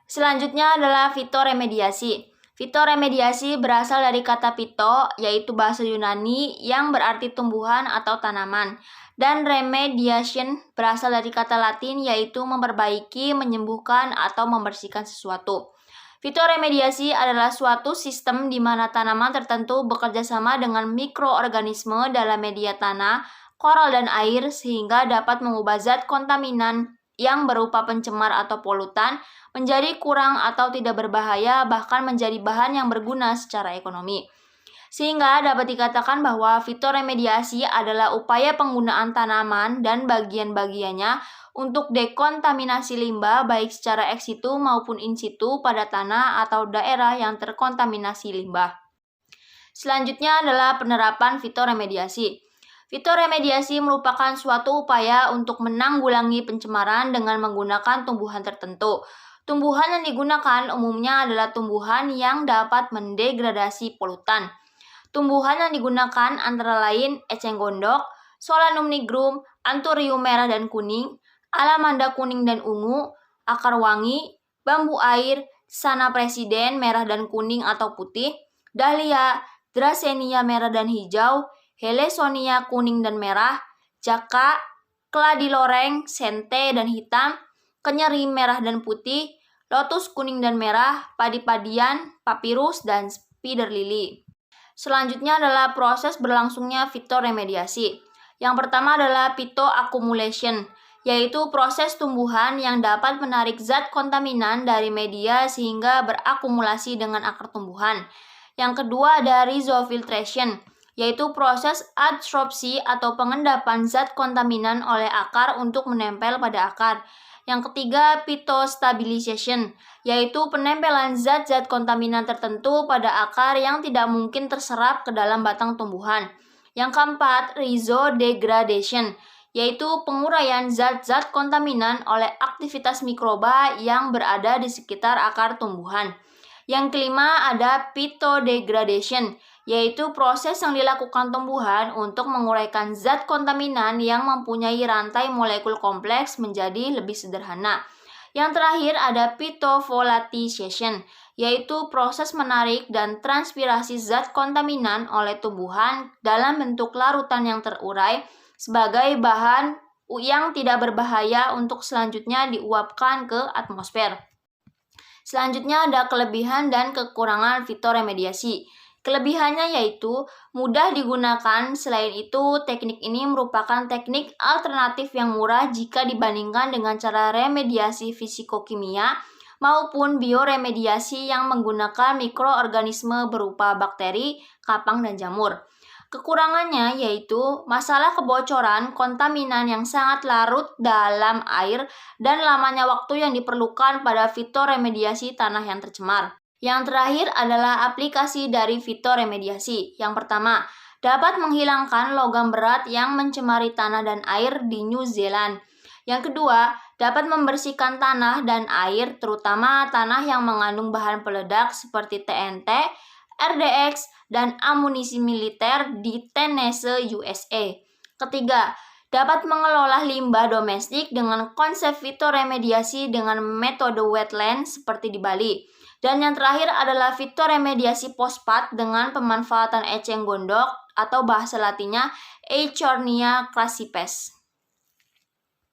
Selanjutnya adalah fitoremediasi. Fitoremediasi berasal dari kata pito, yaitu bahasa Yunani yang berarti tumbuhan atau tanaman. Dan remediation berasal dari kata Latin, yaitu memperbaiki, menyembuhkan, atau membersihkan sesuatu. Fitoremediasi adalah suatu sistem di mana tanaman tertentu bekerja sama dengan mikroorganisme dalam media tanah, koral, dan air sehingga dapat mengubah zat kontaminan yang berupa pencemar atau polutan menjadi kurang atau tidak berbahaya, bahkan menjadi bahan yang berguna secara ekonomi. Sehingga dapat dikatakan bahwa fitoremediasi adalah upaya penggunaan tanaman dan bagian-bagiannya untuk dekontaminasi limbah baik secara ex situ maupun in situ pada tanah atau daerah yang terkontaminasi limbah. Selanjutnya adalah penerapan fitoremediasi. Fitoremediasi merupakan suatu upaya untuk menanggulangi pencemaran dengan menggunakan tumbuhan tertentu. Tumbuhan yang digunakan umumnya adalah tumbuhan yang dapat mendegradasi polutan. Tumbuhan yang digunakan antara lain eceng gondok, Solanum nigrum, Anthurium merah dan kuning, Alamanda kuning dan ungu, akar wangi, bambu air, Sana presiden merah dan kuning atau putih, Dahlia, Dracaena merah dan hijau, Helesonia kuning dan merah, Jaka, Gladiloreng, sente dan hitam, kenyeri merah dan putih, lotus kuning dan merah, padi-padian, papirus, dan spider lily. Selanjutnya adalah proses berlangsungnya fitoremediasi. Yang pertama adalah phytoaccumulation, yaitu proses tumbuhan yang dapat menarik zat kontaminan dari media sehingga berakumulasi dengan akar tumbuhan. Yang kedua ada rhizofiltration, yaitu proses adsorpsi atau pengendapan zat kontaminan oleh akar untuk menempel pada akar. Yang ketiga, phytostabilization, yaitu penempelan zat-zat kontaminan tertentu pada akar yang tidak mungkin terserap ke dalam batang tumbuhan. Yang keempat, rhizodegradation, yaitu penguraian zat-zat kontaminan oleh aktivitas mikroba yang berada di sekitar akar tumbuhan. Yang kelima ada phytodegradation, yaitu proses yang dilakukan tumbuhan untuk menguraikan zat kontaminan yang mempunyai rantai molekul kompleks menjadi lebih sederhana. Yang terakhir ada phytovolatilization, yaitu proses menarik dan transpirasi zat kontaminan oleh tumbuhan dalam bentuk larutan yang terurai sebagai bahan yang tidak berbahaya untuk selanjutnya diuapkan ke atmosfer. Selanjutnya ada kelebihan dan kekurangan fitoremediasi. Kelebihannya yaitu mudah digunakan, selain itu teknik ini merupakan teknik alternatif yang murah jika dibandingkan dengan cara remediasi fisikokimia maupun bioremediasi yang menggunakan mikroorganisme berupa bakteri, kapang, dan jamur. Kekurangannya yaitu masalah kebocoran kontaminan yang sangat larut dalam air dan lamanya waktu yang diperlukan pada fitoremediasi tanah yang tercemar. Yang terakhir adalah aplikasi dari fitoremediasi. Yang pertama, dapat menghilangkan logam berat yang mencemari tanah dan air di New Zealand. Yang kedua, dapat membersihkan tanah dan air, terutama tanah yang mengandung bahan peledak seperti TNT, RDX, dan amunisi militer di Tennessee, USA. Ketiga, dapat mengelola limbah domestik dengan konsep fitoremediasi dengan metode wetland seperti di Bali. Dan yang terakhir adalah fitoremediasi fosfat dengan pemanfaatan eceng gondok atau bahasa latinnya Eichhornia crassipes.